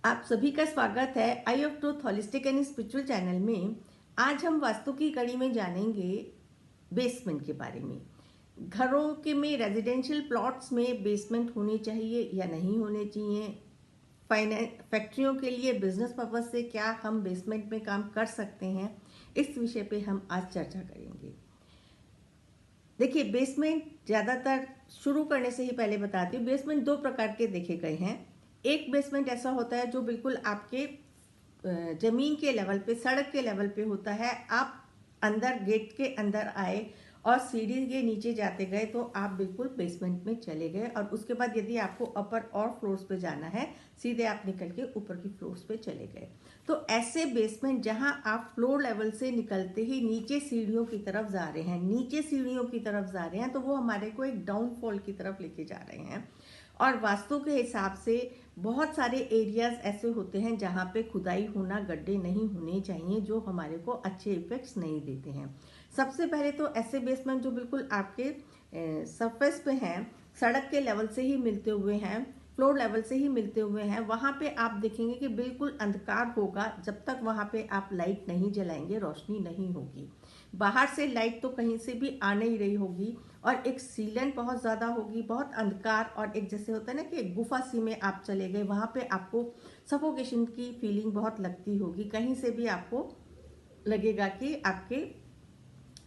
आप सभी का स्वागत है eye of truth holistic and spiritual channel में। आज हम वास्तु की कड़ी में जानेंगे बेसमेंट के बारे में। घरों के में रेजिडेंशियल प्लॉट्स में बेसमेंट होने चाहिए या नहीं होने चाहिए। फैक्ट्रियों के लिए बिजनेस पर्पज से क्या हम बेसमेंट में काम कर सकते हैं, इस विषय पे हम आज चर्चा करेंगे। देखिए, बेसमेंट ज़्यादातर शुरू करने से ही पहले बताती हूँ, बेसमेंट दो प्रकार के देखे गए हैं। एक बेसमेंट ऐसा होता है जो बिल्कुल आपके जमीन के लेवल पे, सड़क के लेवल पे होता है। आप अंदर गेट के अंदर आए और सीढ़ी के नीचे जाते गए तो आप बिल्कुल बेसमेंट में चले गए, और उसके बाद यदि आपको अपर और फ्लोर्स पे जाना है, सीधे आप निकल के ऊपर की फ्लोर्स पे चले गए। तो ऐसे बेसमेंट जहां आप फ्लोर लेवल से निकलते ही नीचे सीढ़ियों की तरफ जा रहे हैं, तो वो हमारे को एक डाउनफॉल की तरफ लेके जा रहे हैं। और वास्तु के हिसाब से बहुत सारे एरियाज ऐसे होते हैं जहाँ पे खुदाई होना, गड्ढे नहीं होने चाहिए, जो हमारे को अच्छे इफेक्ट्स नहीं देते हैं। सबसे पहले तो ऐसे बेसमेंट जो बिल्कुल आपके सरफेस पे हैं, सड़क के लेवल से ही मिलते हुए हैं, फ्लोर लेवल से ही मिलते हुए हैं, वहाँ पे आप देखेंगे कि बिल्कुल अंधकार होगा जब तक वहाँ पे आप लाइट नहीं जलाएंगे, रोशनी नहीं होगी। बाहर से लाइट तो कहीं से भी आ नहीं रही होगी, और एक सीलन बहुत ज़्यादा होगी, बहुत अंधकार, और एक जैसे होता है ना कि एक गुफा सी में आप चले गए, वहाँ पे आपको सफोकेशन की फीलिंग बहुत लगती होगी। कहीं से भी आपको लगेगा कि आपके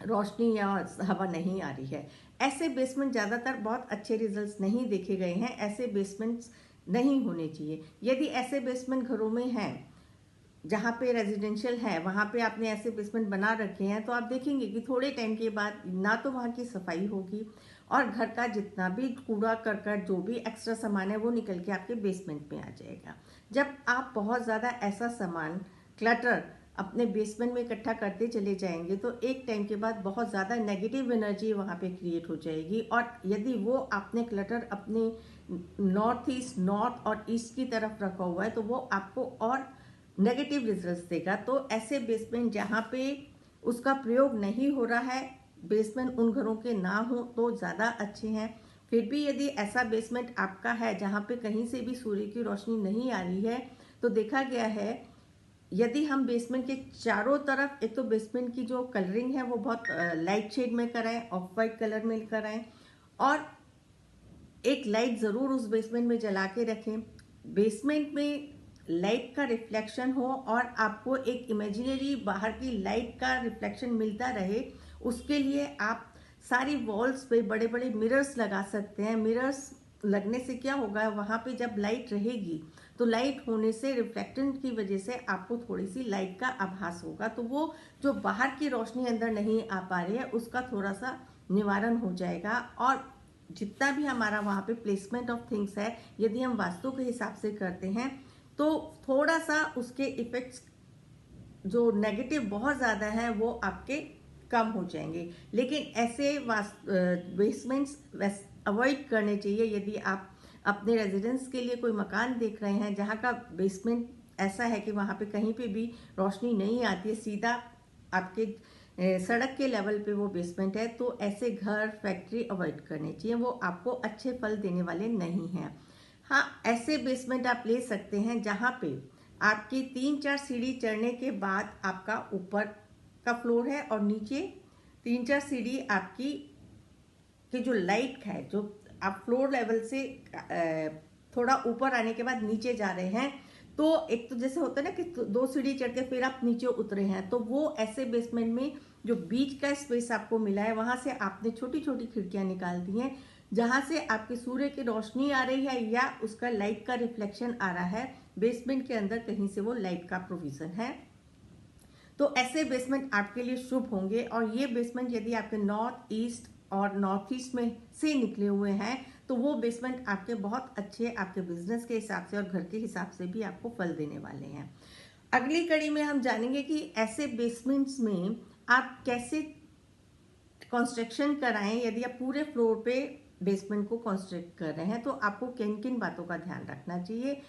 रोशनी या हवा नहीं आ रही है। ऐसे बेसमेंट ज़्यादातर बहुत अच्छे रिजल्ट्स नहीं देखे गए हैं। ऐसे बेसमेंट्स नहीं होने चाहिए। यदि ऐसे बेसमेंट घरों में हैं जहाँ पे रेजिडेंशियल है, वहाँ पे आपने ऐसे बेसमेंट बना रखे हैं, तो आप देखेंगे कि थोड़े टाइम के बाद ना तो वहाँ की सफाई होगी, और घर का जितना भी कूड़ा करकट, जो भी एक्स्ट्रा सामान है, वो निकल के आपके बेसमेंट में आ जाएगा। जब आप बहुत ज़्यादा ऐसा सामान, क्लटर, अपने बेसमेंट में इकट्ठा करते चले जाएंगे तो एक टाइम के बाद बहुत ज़्यादा नेगेटिव एनर्जी वहाँ पे क्रिएट हो जाएगी। और यदि वो आपने क्लटर अपने नॉर्थ और ईस्ट की तरफ रखा हुआ है, तो वो आपको और नेगेटिव रिजल्ट्स देगा। तो ऐसे बेसमेंट जहाँ पे उसका प्रयोग नहीं हो रहा है, बेसमेंट उन घरों के ना हो तो ज़्यादा अच्छे हैं। फिर भी यदि ऐसा बेसमेंट आपका है जहाँ पे कहीं से भी सूर्य की रोशनी नहीं आ रही है, तो देखा गया है यदि हम बेसमेंट के चारों तरफ, एक तो बेसमेंट की जो कलरिंग है वो बहुत लाइट शेड में कराएं, ऑफ वाइट कलर में कराएं, और एक लाइट ज़रूर उस बेसमेंट में जला के रखें। बेसमेंट में लाइट का रिफ्लेक्शन हो और आपको एक इमेजिनरी बाहर की लाइट का रिफ्लेक्शन मिलता रहे, उसके लिए आप सारी वॉल्स पे बड़े बड़े मिरर्स लगा सकते हैं। मिरर्स लगने से क्या होगा, वहाँ पे जब लाइट रहेगी तो लाइट होने से, रिफ्लेक्शन की वजह से आपको थोड़ी सी लाइट का आभास होगा, तो वो जो बाहर की रोशनी अंदर नहीं आ पा रही है उसका थोड़ा सा निवारण हो जाएगा। और जितना भी हमारा वहाँ पे प्लेसमेंट ऑफ थिंग्स है, यदि हम वास्तु के हिसाब से करते हैं तो थोड़ा सा उसके इफेक्ट्स जो नेगेटिव बहुत ज़्यादा है वो आपके कम हो जाएंगे। लेकिन ऐसे बेसमेंट्स अवॉइड करने चाहिए। यदि आप अपने रेजिडेंस के लिए कोई मकान देख रहे हैं जहाँ का बेसमेंट ऐसा है कि वहाँ पे कहीं पे भी रोशनी नहीं आती है, सीधा आपके सड़क के लेवल पे वो बेसमेंट है, तो ऐसे घर, फैक्ट्री अवॉइड करने चाहिए। वो आपको अच्छे फल देने वाले नहीं हैं। हाँ, ऐसे बेसमेंट आप ले सकते हैं जहाँ पे आपकी 3-4 सीढ़ी चढ़ने के बाद आपका ऊपर का फ्लोर है, और नीचे 3-4 सीढ़ी आपकी की जो लाइट है, जो आप फ्लोर लेवल से थोड़ा ऊपर आने के बाद नीचे जा रहे हैं, तो एक तो जैसे होता है ना कि 2 सीढ़ी चढ़ के फिर आप नीचे उतरे हैं, तो वो ऐसे बेसमेंट में जो बीच का स्पेस आपको मिला है, वहां से आपने छोटी छोटी खिड़कियां निकाल दी हैं, जहां से आपके सूर्य की रोशनी आ रही है या उसका लाइट का रिफ्लेक्शन आ रहा है। बेसमेंट के अंदर कहीं से वो लाइट का प्रोविजन है, तो ऐसे बेसमेंट आपके लिए शुभ होंगे। और ये बेसमेंट यदि आपके नॉर्थ ईस्ट और नॉर्थ ईस्ट में से निकले हुए हैं, तो वो बेसमेंट आपके बहुत अच्छे, आपके बिजनेस के हिसाब से और घर के हिसाब से भी आपको फल देने वाले हैं। अगली कड़ी में हम जानेंगे कि ऐसे बेसमेंट्स में आप कैसे कंस्ट्रक्शन कराएं। यदि आप पूरे फ्लोर पे बेसमेंट को कंस्ट्रक्ट कर रहे हैं, तो आपको किन किन बातों का ध्यान रखना चाहिए,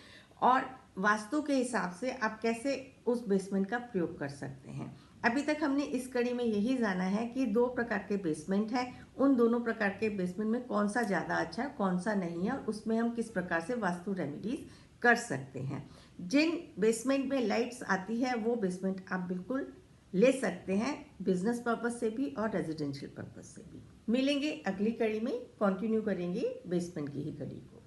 और वास्तु के हिसाब से आप कैसे उस बेसमेंट का प्रयोग कर सकते हैं। अभी तक हमने इस कड़ी में यही जाना है कि दो प्रकार के बेसमेंट हैं, उन दोनों प्रकार के बेसमेंट में कौन सा ज़्यादा अच्छा है, कौन सा नहीं है, और उसमें हम किस प्रकार से वास्तु रेमेडीज कर सकते हैं। जिन बेसमेंट में लाइट्स आती है वो बेसमेंट आप बिल्कुल ले सकते हैं, बिजनेस पर्पस से भी और रेजिडेंशियल पर्पस से भी। मिलेंगे अगली कड़ी में, कंटिन्यू करेंगे बेसमेंट की ही कड़ी को।